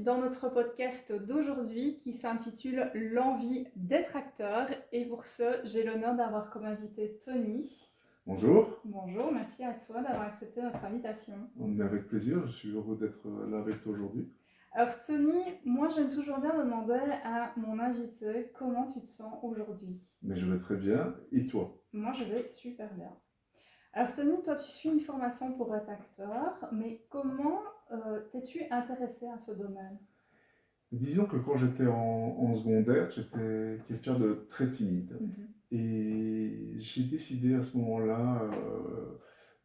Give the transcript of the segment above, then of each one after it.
dans notre podcast d'aujourd'hui qui s'intitule L'envie d'être acteur. Et pour ce, j'ai l'honneur d'avoir comme invité Tony. Bonjour. Bonjour, merci à toi d'avoir accepté notre invitation. On est avec plaisir, je suis heureux d'être là avec toi aujourd'hui. Alors Tony, moi j'aime toujours bien demander à mon invité comment tu te sens aujourd'hui. Mais je vais très bien, et toi? Moi je vais super bien. Alors Tony, toi tu suis une formation pour être acteur, mais comment t'es-tu intéressé à ce domaine? Disons que quand j'étais en secondaire, j'étais quelqu'un de très timide. Et j'ai décidé à ce moment-là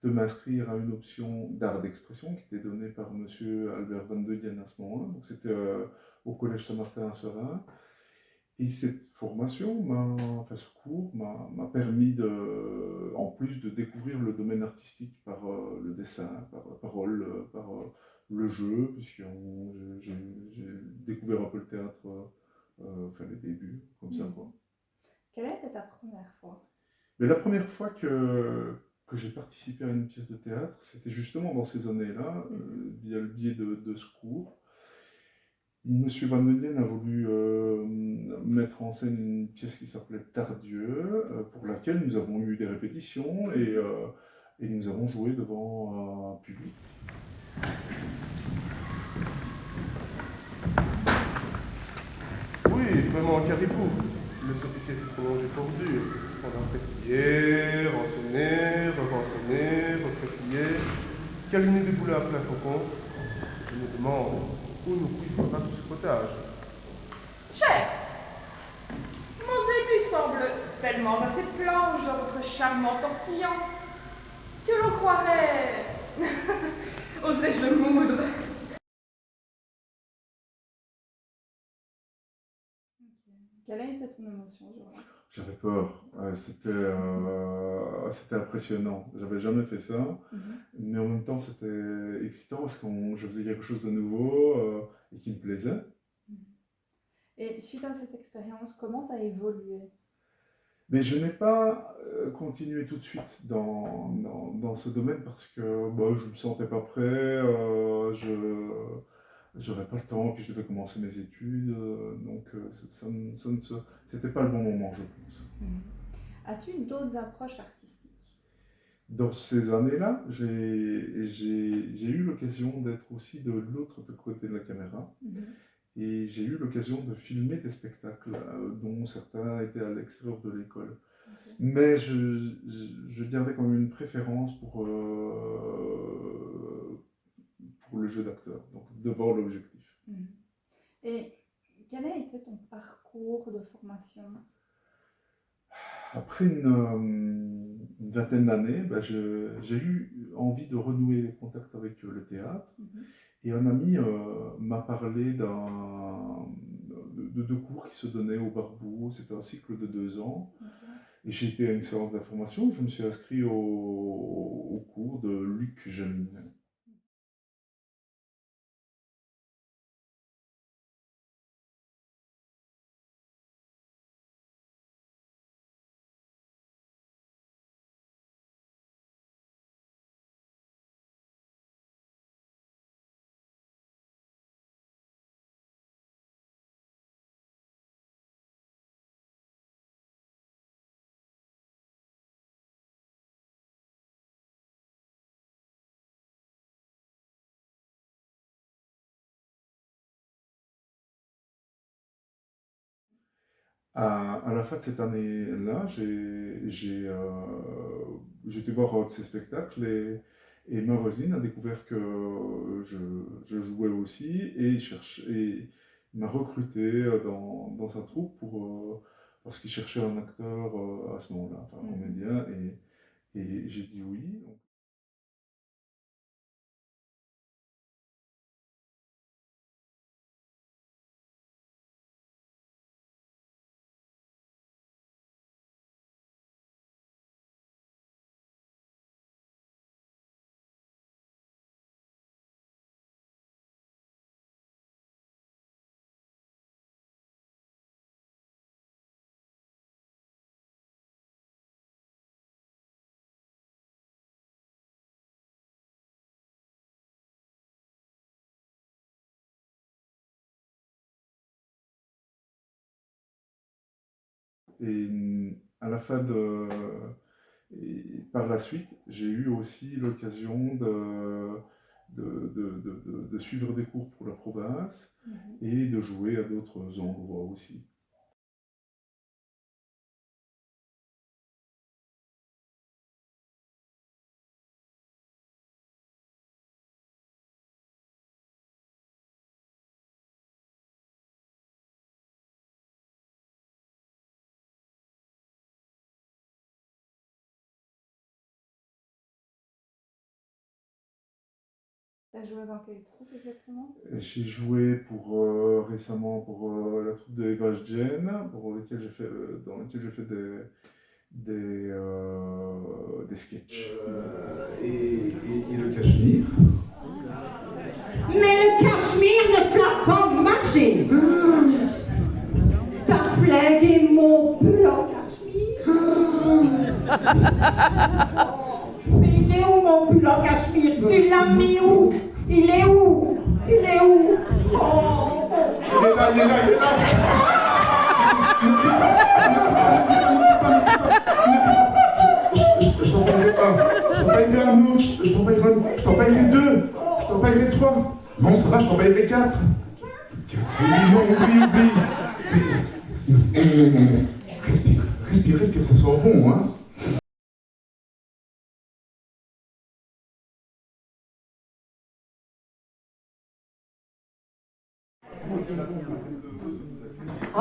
de m'inscrire à une option d'art d'expression qui était donnée par monsieur Albert Van de Gien à ce moment-là. Donc c'était au collège Saint-Martin à Seurin. Et cette formation, enfin ce cours, m'a permis en plus de découvrir le domaine artistique par le dessin, par la parole, par le jeu, puisque j'ai découvert un peu le théâtre, enfin les débuts, comme ça quoi. Quelle a été ta première fois? Mais la première fois que j'ai participé à une pièce de théâtre, c'était justement dans ces années-là, via le biais de ce cours. Monsieur Van den Yen a voulu mettre en scène une pièce qui s'appelait Tardieu, pour laquelle nous avons eu des répétitions et nous avons joué devant un public. Oui, vraiment un caribou. Le sobriquet s'est prolongé pour dur. On a répétillé, rançonné, re-rançonné, reprétillé, câliné des boulets à plein faucon. Je me demande où nous couvrira tout ce potage. Chef, mon zébu semble tellement assez planche dans votre charmant tortillon que l'on croirait. Oserais-je le moudre? Quelle a été ton émotion ce jour-là? J'avais peur, c'était impressionnant. J'avais jamais fait ça, mais en même temps c'était excitant parce que je faisais quelque chose de nouveau et qui me plaisait. Et suite à cette expérience, comment tu as évolué? Mais je n'ai pas continué tout de suite dans ce domaine parce que je ne me sentais pas prêt, je n'avais pas le temps, puis je devais commencer mes études, donc c'était pas le bon moment, je pense. As-tu d'autres approches artistiques? Dans ces années-là, j'ai eu l'occasion d'être aussi de l'autre côté de la caméra. Et j'ai eu l'occasion de filmer des spectacles dont certains étaient à l'extérieur de l'école. Mais je gardais quand même une préférence pour le jeu d'acteur, donc devant l'objectif. Et quel a été ton parcours de formation? Après une vingtaine d'années, j'ai eu envie de renouer les contacts avec le théâtre. Et un ami m'a parlé de deux cours qui se donnaient au Barbeau. C'était un cycle de 2 ans. Et j'ai été à une séance d'information. Je me suis inscrit au cours de Luc Jamine. À la fin de cette année-là, j'ai été voir ces spectacles et ma voisine a découvert que je jouais aussi et m'a recruté dans sa troupe parce qu'il cherchait un acteur à ce moment-là, enfin un comédien, et j'ai dit oui. Et à la fin et par la suite, j'ai eu aussi l'occasion de suivre des cours pour la province et de jouer à d'autres endroits aussi. T'as joué dans quelle troupe exactement? J'ai joué récemment pour la troupe de Eva Jen, dans lequel j'ai fait des sketchs. Et le Cachemire. Mais le Cachemire ne sera pas mâché. T'as flingué mon pull en Cachemire. Mais il est où mon pull en Cachemire? Tu l'as mis où? Il est où? Il est où? Oh. Il est là, il est là, il est là. Je t'en paierai pas. Je t'en paierai un mot. Je t'en paierai deux. Je t'en paierai trois. Bon, ça va, je t'en paierai quatre. 4 millions, oublie. Respire, ça sent bon, hein.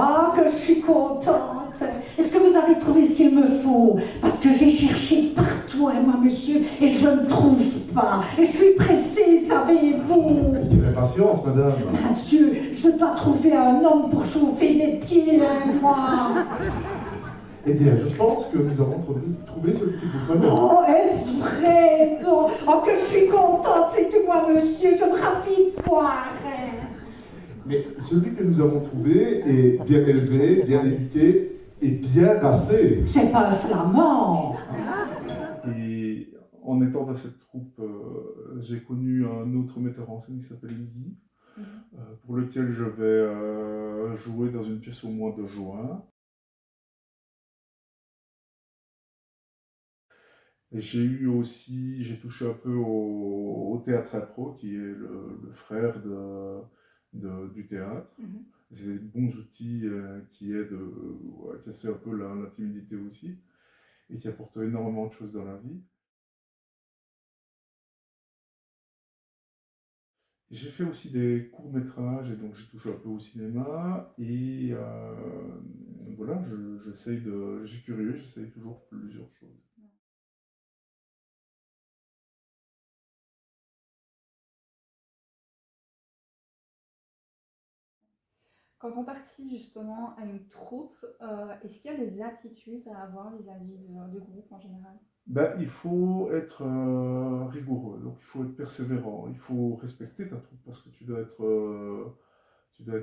Ah, que je suis contente. Est-ce que vous avez trouvé ce qu'il me faut? Parce que j'ai cherché partout, hein, moi, monsieur, et je ne trouve pas. Et je suis pressée, savez-vous. Quelle patience, madame. Mon Dieu, je dois trouver un homme pour chauffer mes pieds, hein, moi. Eh bien, je pense que nous avons trouvé celui qui vous faut. Oh, est-ce vrai, donc? Oh, que je suis contente, c'est que moi, monsieur, je me ravis de voir, hein. Mais celui que nous avons trouvé est bien élevé, bien éduqué et bien passé. C'est pas un flamand. Et en étant dans cette troupe, j'ai connu un autre metteur en scène qui s'appelle Guy, pour lequel je vais jouer dans une pièce au mois de juin. Et j'ai touché un peu au théâtre impro, qui est le frère du théâtre. C'est des bons outils qui aident à casser un peu la timidité aussi, et qui apportent énormément de choses dans la vie. J'ai fait aussi des courts-métrages, et donc j'ai touché un peu au cinéma, et voilà, je suis curieux, j'essaye toujours plusieurs choses. Quand on participe justement à une troupe, est-ce qu'il y a des attitudes à avoir vis-à-vis du groupe en général? Ben, il faut être rigoureux, donc il faut être persévérant, il faut respecter ta troupe parce que tu dois être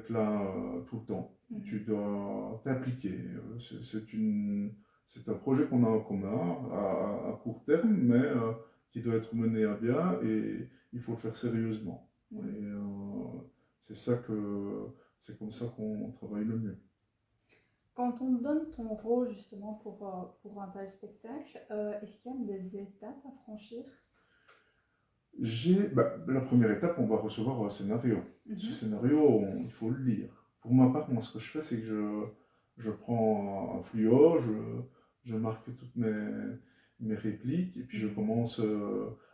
là tout le temps, tu dois t'impliquer. C'est un projet qu'on a en commun à court terme, mais qui doit être mené à bien, et il faut le faire sérieusement. Et c'est comme ça qu'on travaille le mieux. Quand on donne ton rôle justement pour un tel spectacle, est-ce qu'il y a des étapes à franchir? La première étape, on va recevoir un scénario. Ce scénario, il faut le lire. Pour ma part, moi, ce que je fais, c'est que je prends un fluo, je marque toutes mes répliques, et puis je commence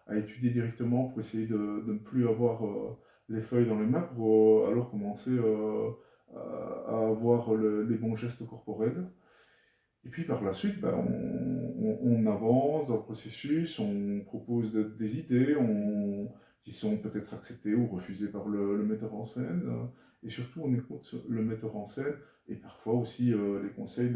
à étudier directement pour essayer de ne plus avoir les feuilles dans les mains, pour alors commencer à avoir les bons gestes corporels. Et puis par la suite, on avance dans le processus, on propose des idées qui sont peut-être acceptées ou refusées par le metteur en scène. Et surtout, on écoute le metteur en scène et parfois aussi les conseils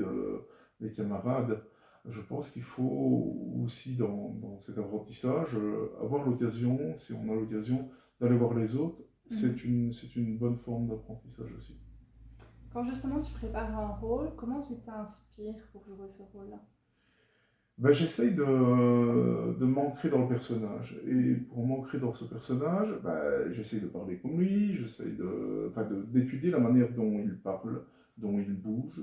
des camarades. Je pense qu'il faut aussi, dans cet apprentissage, avoir l'occasion, si on a l'occasion, d'aller voir les autres. C'est une bonne forme d'apprentissage aussi. Quand justement tu prépares un rôle, comment tu t'inspires pour jouer ce rôle-là? J'essaye de m'ancrer dans le personnage. Et pour m'ancrer dans ce personnage, j'essaye de parler comme lui, j'essaye d'étudier la manière dont il parle, dont il bouge,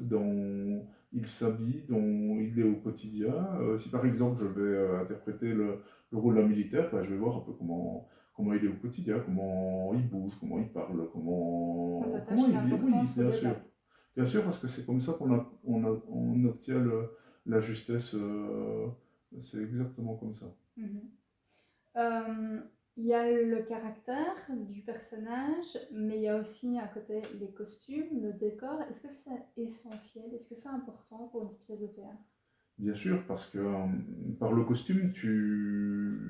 il s'habille, dont il est au quotidien. Si par exemple je vais interpréter le rôle d'un militaire, bah, je vais voir un peu comment il est au quotidien, comment il bouge, comment il parle, On t'attache comment une il vit. Oui, importance au bien sûr. détail. Bien sûr, parce que c'est comme ça on obtient la justesse. C'est exactement comme ça. Il y a le caractère du personnage, mais il y a aussi à côté les costumes, le décor. Est-ce que c'est essentiel? Est-ce que c'est important pour une pièce de théâtre? Bien sûr, parce que par le costume, tu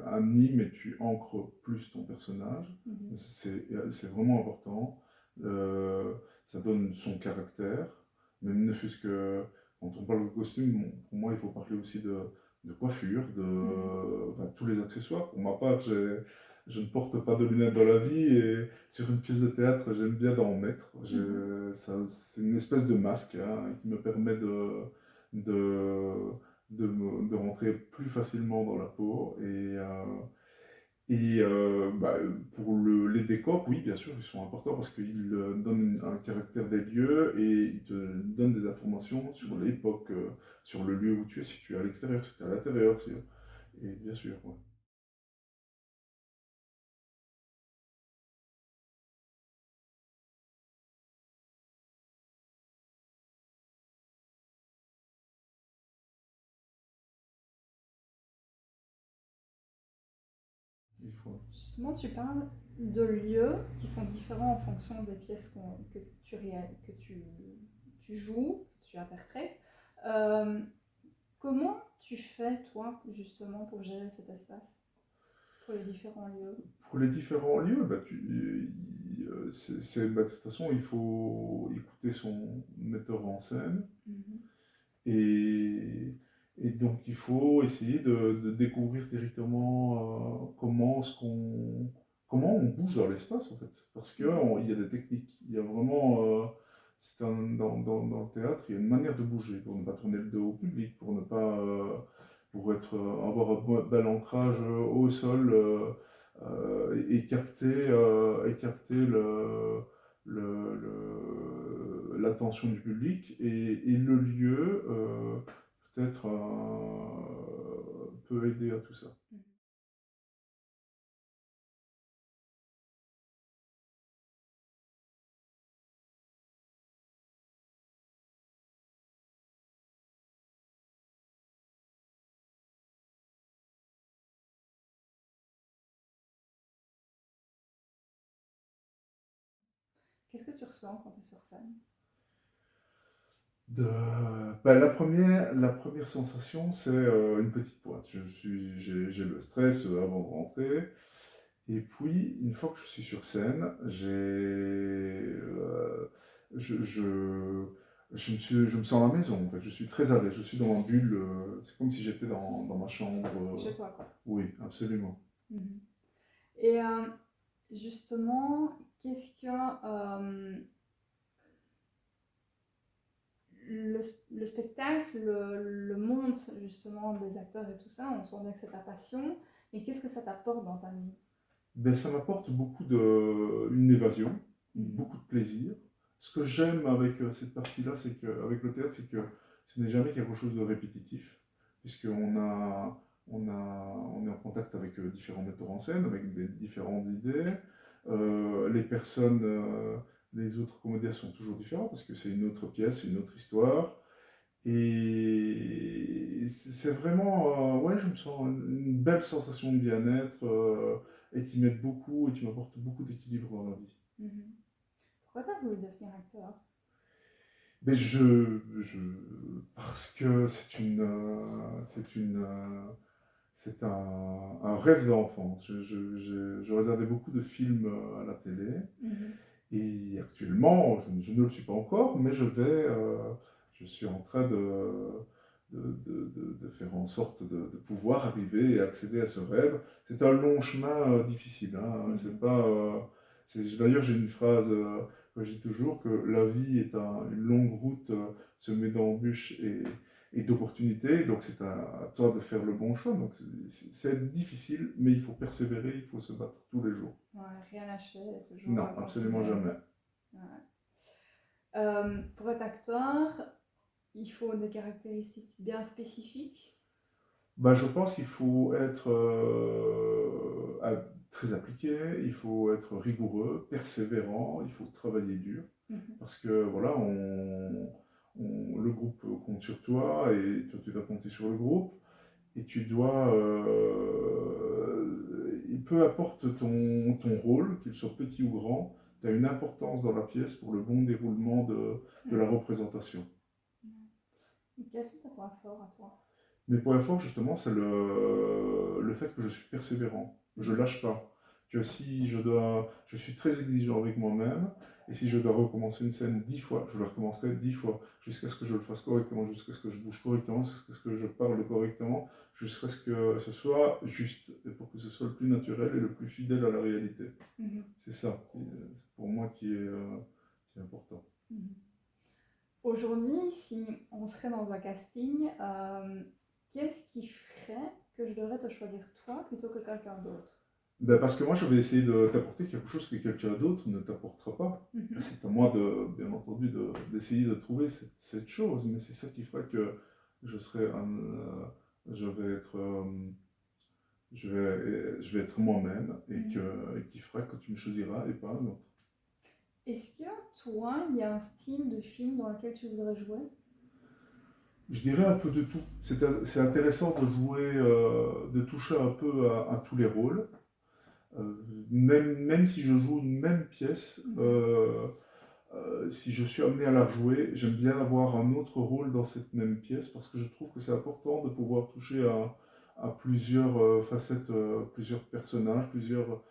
animes et tu ancres plus ton personnage. C'est vraiment important. Ça donne son caractère, même ne fût-ce que quand on parle de costume, pour moi, il faut parler aussi de coiffure, enfin, tous les accessoires. Pour ma part, je ne porte pas de lunettes dans la vie et sur une pièce de théâtre, j'aime bien d'en mettre. C'est une espèce de masque hein, qui me permet de, de rentrer plus facilement dans la peau. Bah, pour les décors, oui, bien sûr, ils sont importants parce qu'ils donnent un caractère des lieux et ils te donnent des informations sur l'époque, sur le lieu où tu es, si tu es à l'extérieur, si tu es à l'intérieur. Et bien sûr, ouais. Il faut. Justement, tu parles de lieux qui sont différents en fonction des pièces que tu joues, que tu interprètes. Comment tu fais, toi, justement, pour gérer cet espace, pour les différents lieux? Pour les différents lieux, bah, bah, de toute façon, il faut écouter son metteur en scène. Et, et donc, il faut essayer de découvrir directement comment on bouge dans l'espace, en fait. Parce qu'il y a des techniques. Il y a vraiment, dans le théâtre, il y a une manière de bouger pour ne pas tourner le dos au public, pour ne pas, avoir un bel ancrage au sol et capter l'attention du public et le lieu peut-être peut aider à tout ça. Qu'est-ce que tu ressens quand tu es sur scène? La première sensation, c'est une petite pointe. J'ai le stress avant de rentrer. Et puis, une fois que je suis sur scène, je me sens à la maison. En fait. Je suis très à l'aise. Je suis dans ma bulle. C'est comme si j'étais dans ma chambre. Chez toi, quoi. Oui, absolument. Et justement, qu'est-ce que le spectacle, le monde justement des acteurs et tout ça, on sent bien que c'est ta passion, mais qu'est-ce que ça t'apporte dans ta vie? Ben, ça m'apporte une évasion, beaucoup de plaisir. Ce que j'aime avec cette partie-là, avec le théâtre, c'est que ce n'est jamais quelque chose de répétitif, puisqu'on est en contact avec différents metteurs en scène, avec des différentes idées. Les personnes, les autres comédiens sont toujours différents, parce que c'est une autre pièce, une autre histoire. Et c'est vraiment, ouais, je me sens une belle sensation de bien-être et qui m'aide beaucoup et qui m'apporte beaucoup d'équilibre dans la vie. Pourquoi tu as voulu devenir acteur? Mais parce que c'est un rêve d'enfance. Je regardais beaucoup de films à la télé et actuellement, je ne le suis pas encore, mais je suis en train de faire en sorte de pouvoir arriver et accéder à ce rêve. C'est un long chemin difficile. Hein. C'est pas, d'ailleurs, j'ai une phrase que je dis toujours, que la vie est une longue route semée d'embûches et d'opportunités. Donc c'est à toi de faire le bon choix. Donc c'est difficile, mais il faut persévérer, il faut se battre tous les jours. Ouais, rien lâcher, toujours. Non, absolument jamais. Ouais. Pour être acteur, il faut des caractéristiques bien spécifiques. Bah, je pense qu'il faut être très appliqué, il faut être rigoureux, persévérant, il faut travailler dur. Parce que voilà, le groupe compte sur toi et toi tu dois compter sur le groupe. Et tu dois, peu importe ton rôle, qu'il soit petit ou grand, tu as une importance dans la pièce pour le bon déroulement de la représentation. Quels sont tes points forts à toi? Mes points forts, justement, c'est le fait que je suis persévérant. Je ne lâche pas. Que si je suis très exigeant avec moi-même, et si je dois recommencer une scène 10 fois, je la recommencerai 10 fois, jusqu'à ce que je le fasse correctement, jusqu'à ce que je bouge correctement, jusqu'à ce que je parle correctement, jusqu'à ce que ce soit juste, et pour que ce soit le plus naturel et le plus fidèle à la réalité. C'est ça, c'est pour moi qui est important. Aujourd'hui, si on serait dans un casting, qu'est-ce qui ferait que je devrais te choisir toi plutôt que quelqu'un d'autre? Ben parce que moi, je vais essayer de t'apporter quelque chose que quelqu'un d'autre ne t'apportera pas. C'est à moi, bien entendu, d'essayer de trouver cette chose, mais c'est ça qui fera que je vais être moi-même et qui fera que tu me choisiras et pas un autre. Est-ce que toi, il y a un style de film dans lequel tu voudrais jouer? Je dirais un peu de tout. C'est intéressant de jouer, de toucher un peu à tous les rôles. Même si je joue une même pièce, si je suis amené à la rejouer, j'aime bien avoir un autre rôle dans cette même pièce parce que je trouve que c'est important de pouvoir toucher à plusieurs facettes, plusieurs personnages, plusieurs...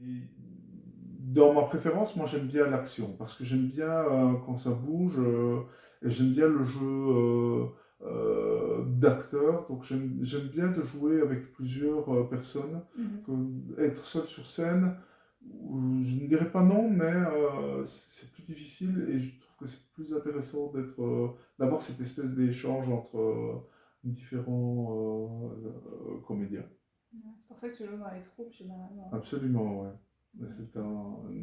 Et dans ma préférence, moi j'aime bien l'action parce que j'aime bien quand ça bouge et j'aime bien le jeu d'acteur. Donc j'aime bien de jouer avec plusieurs personnes. Être seul sur scène, je ne dirais pas non, mais c'est plus difficile et je trouve que c'est plus intéressant d'avoir cette espèce d'échange entre différents comédiens. C'est pour ça que tu joues dans les troupes, généralement. Absolument, ouais.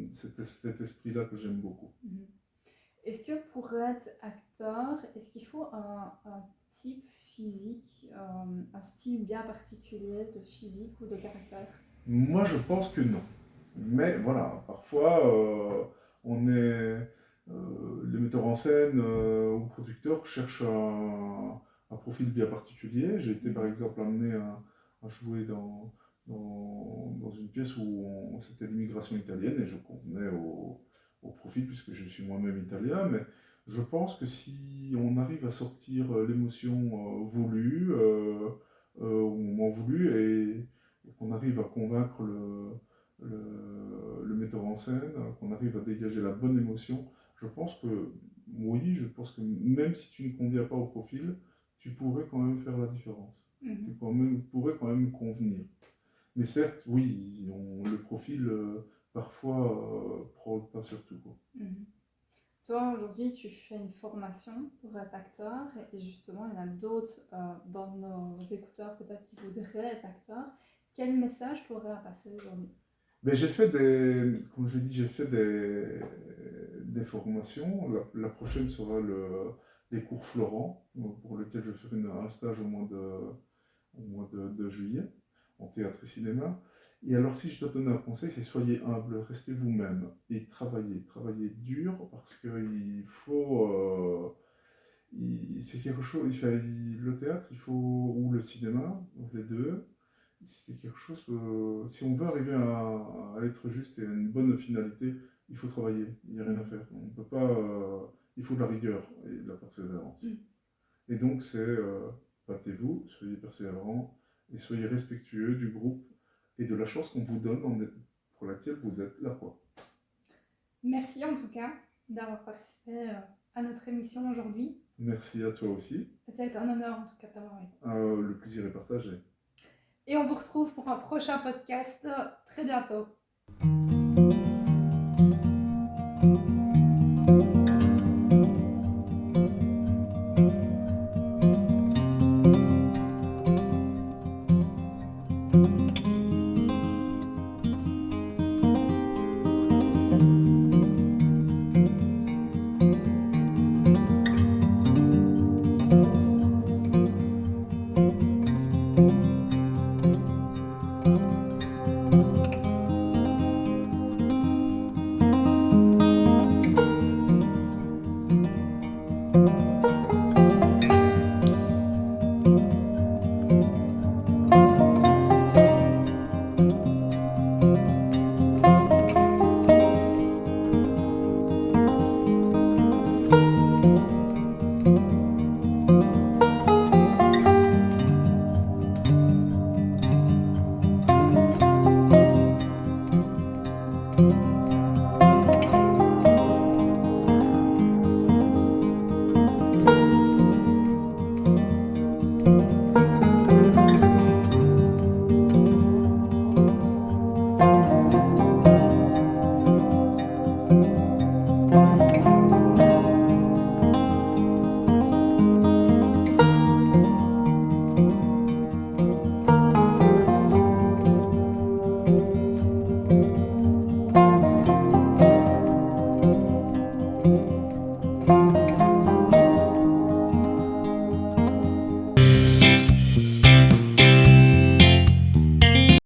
C'est cet esprit-là que j'aime beaucoup. Est-ce que pour être acteur, est-ce qu'il faut un type physique, un style bien particulier de physique ou de caractère? Moi, je pense que non. Mais voilà, parfois, les metteurs en scène ou producteurs cherchent un profil bien particulier. J'ai été par exemple amené à jouer dans une pièce où c'était l'immigration italienne et je convenais au profil puisque je suis moi-même italien. Mais je pense que si on arrive à sortir l'émotion voulue au moment voulu et qu'on arrive à convaincre le metteur en scène, qu'on arrive à dégager la bonne émotion, je pense que oui, je pense que même si tu ne conviens pas au profil, tu pourrais quand même faire la différence. Tu pourrais quand même convenir. Mais certes, oui, le profil parfois prend le pas sur tout. Toi, aujourd'hui, tu fais une formation pour être acteur et justement, il y en a d'autres dans nos écouteurs peut-être qui voudraient être acteurs. Quel message tu aurais à passer aujourd'hui? Mais comme je l'ai dit, j'ai fait des formations. La prochaine sera les cours Florent, pour lequel je vais faire un stage au mois de juillet, en théâtre et cinéma. Et alors, si je dois donner un conseil, c'est soyez humble, restez vous-même et travaillez dur parce qu'il faut... c'est quelque chose, le théâtre, ou le cinéma, donc les deux, c'est quelque chose que, si on veut arriver à être juste et à une bonne finalité, il faut travailler, il n'y a rien à faire. On peut pas, il faut de la rigueur et de la persévérance. Et donc, c'est battez-vous, soyez persévérants et soyez respectueux du groupe et de la chance qu'on vous donne pour laquelle vous êtes là, quoi. Merci en tout cas d'avoir participé à notre émission aujourd'hui. Merci à toi aussi. Ça a été un honneur en tout cas d'avoir été. Le plaisir est partagé. Et on vous retrouve pour un prochain podcast très bientôt.